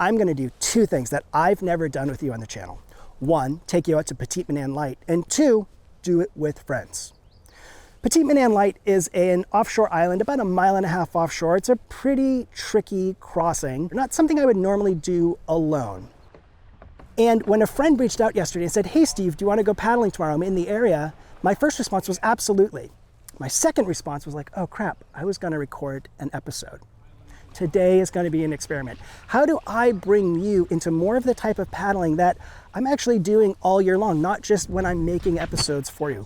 I'm gonna do two things that I've never done with you on the channel. One, take you out to Petit Manan Light, and two, do it with friends. Petit Manan Light is an offshore island, about 1.5 miles offshore. It's a pretty tricky crossing, not something I would normally do alone. And when a friend reached out yesterday and said, hey Steve, do you wanna go paddling tomorrow? I'm in the area. My first response was absolutely. My second response was like, oh crap, I was gonna record an episode. Today is gonna be an experiment. How do I bring you into more of the type of paddling that I'm actually doing all year long, not just when I'm making episodes for you?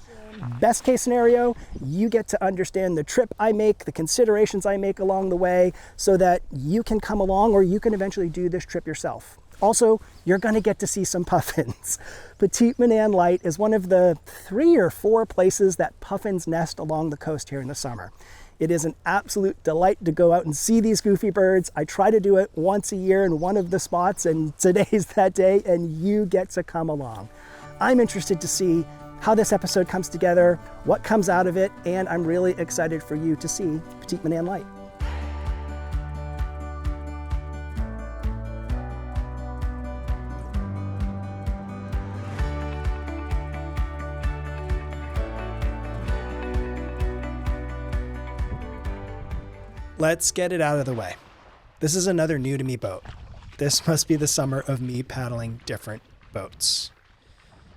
Best case scenario, you get to understand the trip I make, the considerations I make along the way, so that you can come along or you can eventually do this trip yourself. Also, you're gonna get to see some puffins. Petit Manan Light is one of the 3 or 4 places that puffins nest along the coast here in the summer. It is an absolute delight to go out and see these goofy birds. I try to do it once a year in one of the spots, and today's that day, and you get to come along. I'm interested to see how this episode comes together, what comes out of it, and I'm really excited for you to see Petit Manan Light. Let's get it out of the way. This is another new to me boat. This must be the summer of me paddling different boats.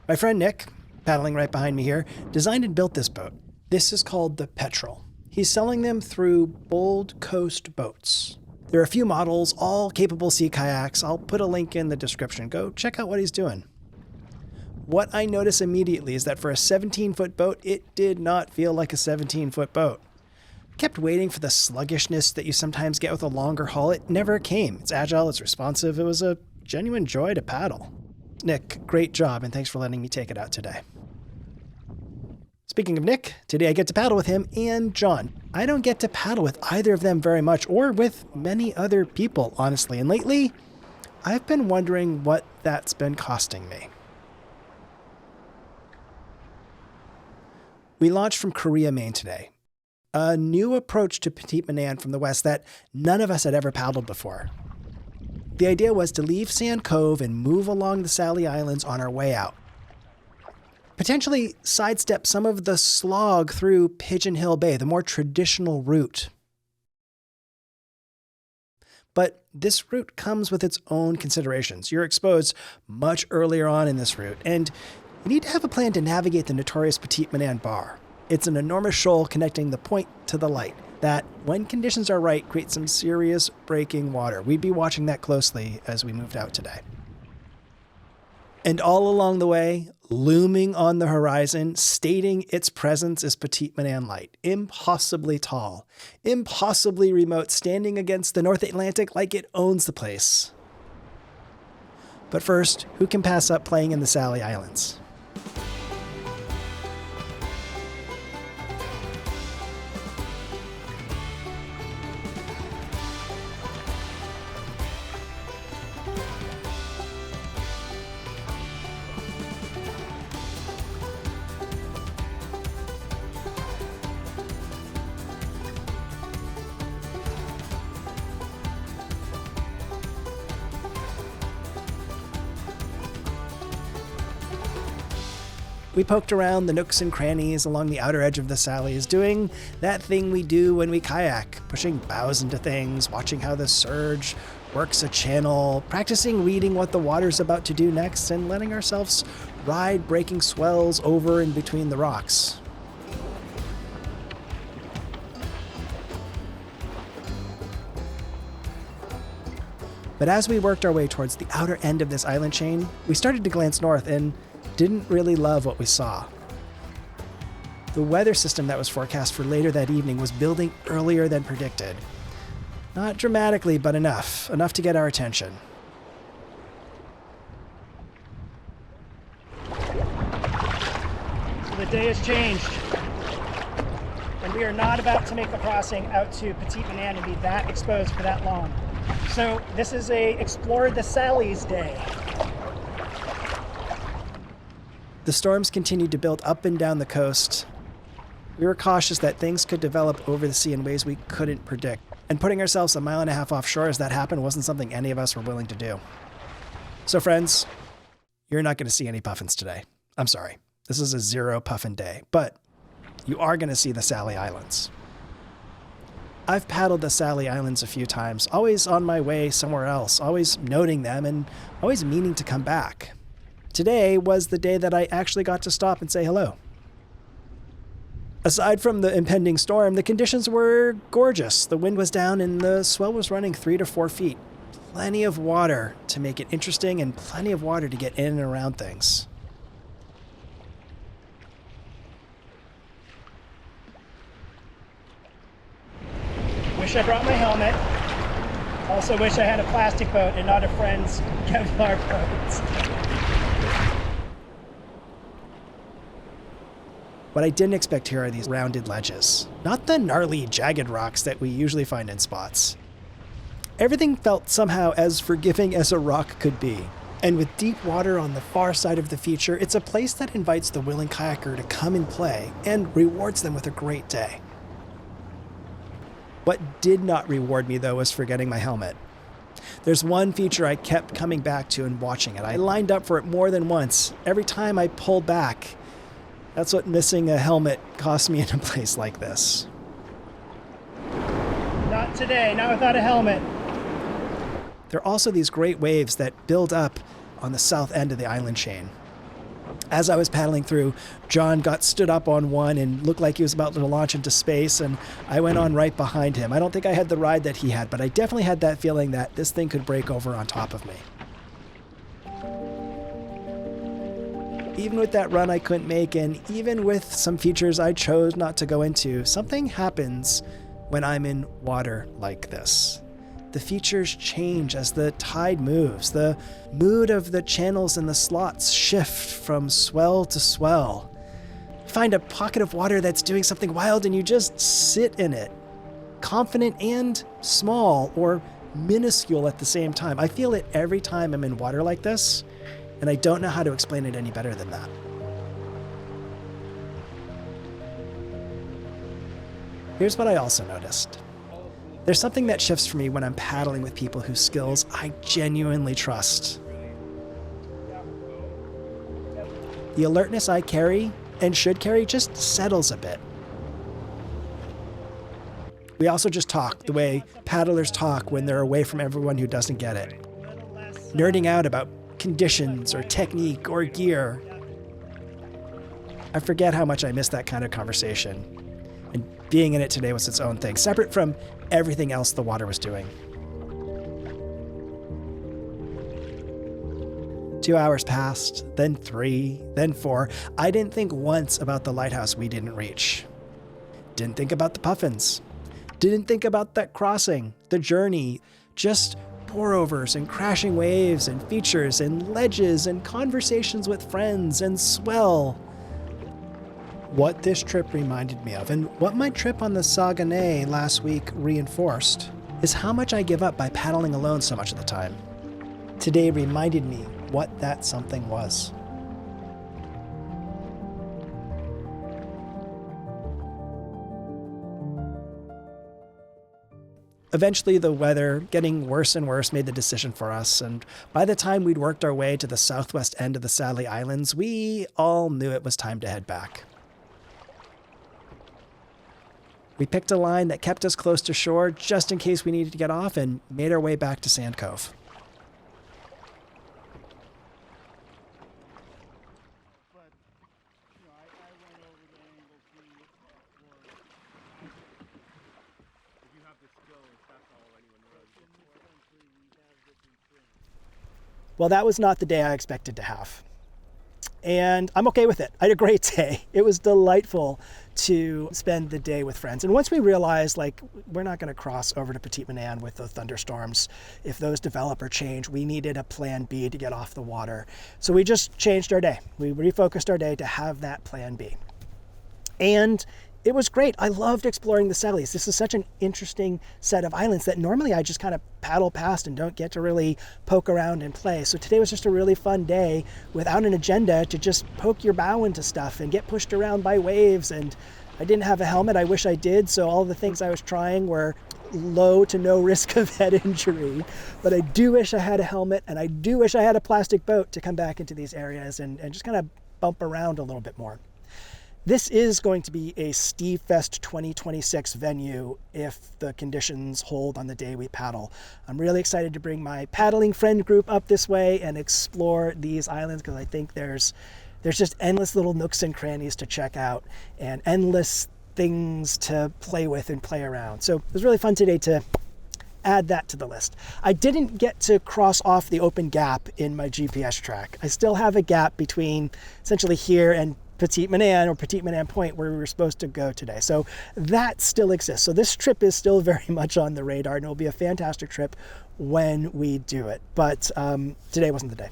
My friend Nick, paddling right behind me here, designed and built this boat. This is called the Petrel. He's selling them through Bold Coast Boats. There are a few models, all capable sea kayaks. I'll put a link in the description. Go check out what he's doing. What I notice immediately is that for a 17-foot boat, it did not feel like a 17-foot boat. Kept waiting for the sluggishness that you sometimes get with a longer hull. It never came. It's agile, it's responsive. It was a genuine joy to paddle. Nick, great job, and thanks for letting me take it out today. Speaking of Nick, today I get to paddle with him and John. I don't get to paddle with either of them very much, or with many other people, honestly. And lately, I've been wondering what that's been costing me. We launched from Corea, Maine today. A new approach to Petit Manan from the west that none of us had ever paddled before. The idea was to leave Sand Cove and move along the Sally Islands on our way out. Potentially sidestep some of the slog through Pigeon Hill Bay, the more traditional route. But this route comes with its own considerations. You're exposed much earlier on in this route, and you need to have a plan to navigate the notorious Petit Manan Bar. It's an enormous shoal connecting the point to the light that, when conditions are right, creates some serious breaking water. We'd be watching that closely as we moved out today. And all along the way, looming on the horizon, stating its presence, is Petit Manan Light. Impossibly tall, impossibly remote, standing against the North Atlantic like it owns the place. But first, who can pass up playing in the Sally Islands? We poked around the nooks and crannies along the outer edge of the Sallies, doing that thing we do when we kayak, pushing bows into things, watching how the surge works a channel, practicing reading what the water's about to do next, and letting ourselves ride breaking swells over and between the rocks. But as we worked our way towards the outer end of this island chain, we started to glance north and didn't really love what we saw. The weather system that was forecast for later that evening was building earlier than predicted. Not dramatically, but enough to get our attention. So the day has changed, and we are not about to make a crossing out to Petit Manan and be that exposed for that long. So this is a Explore the Sallies day. The storms continued to build up and down the coast. We were cautious that things could develop over the sea in ways we couldn't predict. And putting ourselves a mile and a half offshore as that happened wasn't something any of us were willing to do. So friends, you're not going to see any puffins today. I'm sorry. This is a 0 puffin day, but you are going to see the Sally Islands. I've paddled the Sally Islands a few times, always on my way somewhere else, always noting them and always meaning to come back. Today was the day that I actually got to stop and say hello. Aside from the impending storm, the conditions were gorgeous. The wind was down and the swell was running 3 to 4 feet. Plenty of water to make it interesting and plenty of water to get in and around things. Wish I brought my helmet. Also wish I had a plastic boat and not a friend's Kevlar boat. What I didn't expect here are these rounded ledges, not the gnarly, jagged rocks that we usually find in spots. Everything felt somehow as forgiving as a rock could be. And with deep water on the far side of the feature, it's a place that invites the willing kayaker to come and play and rewards them with a great day. What did not reward me, though, was forgetting my helmet. There's one feature I kept coming back to and watching it. I lined up for it more than once. Every time I pulled back, that's what missing a helmet cost me in a place like this. Not today, not without a helmet. There are also these great waves that build up on the south end of the island chain. As I was paddling through, John stood up on one and looked like he was about to launch into space, and I went on right behind him. I don't think I had the ride that he had, but I definitely had that feeling that this thing could break over on top of me. Even with that run I couldn't make, and even with some features I chose not to go into, something happens when I'm in water like this. The features change as the tide moves. The mood of the channels and the slots shift from swell to swell. You find a pocket of water that's doing something wild and you just sit in it. Confident and small, or minuscule at the same time. I feel it every time I'm in water like this, and I don't know how to explain it any better than that. Here's what I also noticed. There's something that shifts for me when I'm paddling with people whose skills I genuinely trust. The alertness I carry and should carry just settles a bit. We also just talk the way paddlers talk when they're away from everyone who doesn't get it. Nerding out about conditions or technique or gear. I forget how much I miss that kind of conversation. And being in it today was its own thing, separate from everything else the water was doing. 2 hours passed, then 3, then 4. I didn't think once about the lighthouse we didn't reach. Didn't think about the puffins. Didn't think about that crossing, the journey, just pour-overs and crashing waves and features and ledges and conversations with friends and swell. What this trip reminded me of, and what my trip on the Saguenay last week reinforced, is how much I give up by paddling alone so much of the time. Today reminded me what that something was. Eventually, the weather, getting worse and worse, made the decision for us, and by the time we'd worked our way to the southwest end of the Sally Islands, we all knew it was time to head back. We picked a line that kept us close to shore just in case we needed to get off, and made our way back to Sand Cove. Well, that was not the day I expected to have. And I'm okay with it. I had a great day. It was delightful to spend the day with friends. And once we realized, we're not going to cross over to Petit Manan with the thunderstorms. If those develop or change, we needed a plan B to get off the water. So we just changed our day. We refocused our day to have that plan B. And it was great. I loved exploring the Sallies. This is such an interesting set of islands that normally I just kind of paddle past and don't get to really poke around and play. So today was just a really fun day without an agenda to just poke your bow into stuff and get pushed around by waves. And I didn't have a helmet. I wish I did. So all the things I was trying were low to no risk of head injury, but I do wish I had a helmet, and I do wish I had a plastic boat to come back into these areas and just kind of bump around a little bit more. This is going to be a Steve Fest 2026 venue if the conditions hold on the day we paddle. I'm really excited to bring my paddling friend group up this way and explore these islands, because I think there's just endless little nooks and crannies to check out and endless things to play with and play around. So it was really fun today to add that to the list. I didn't get to cross off the open gap in my GPS track. I still have a gap between essentially here and Petit Manan, or Petit Manan Point, where we were supposed to go today. So that still exists. So this trip is still very much on the radar, and it'll be a fantastic trip when we do it. But today wasn't the day.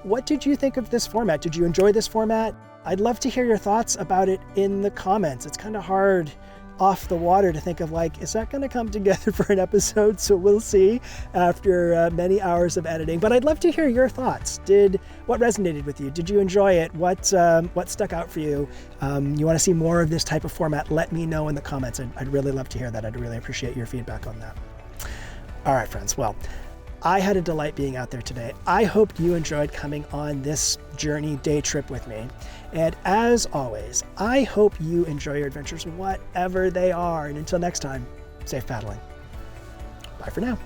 What did you think of this format? Did you enjoy this format? I'd love to hear your thoughts about it in the comments. It's kind of hard off the water to think of, like, is that going to come together for an episode? So we'll see after many hours of editing. But I'd love to hear your thoughts. What resonated with you? Did you enjoy it? What stuck out for you? You want to see more of this type of format? Let me know in the comments. I'd really love to hear that. I'd really appreciate your feedback on that. All right, friends. Well, I had a delight being out there today. I hope you enjoyed coming on this journey day trip with me. And as always, I hope you enjoy your adventures, whatever they are. And until next time, safe paddling. Bye for now.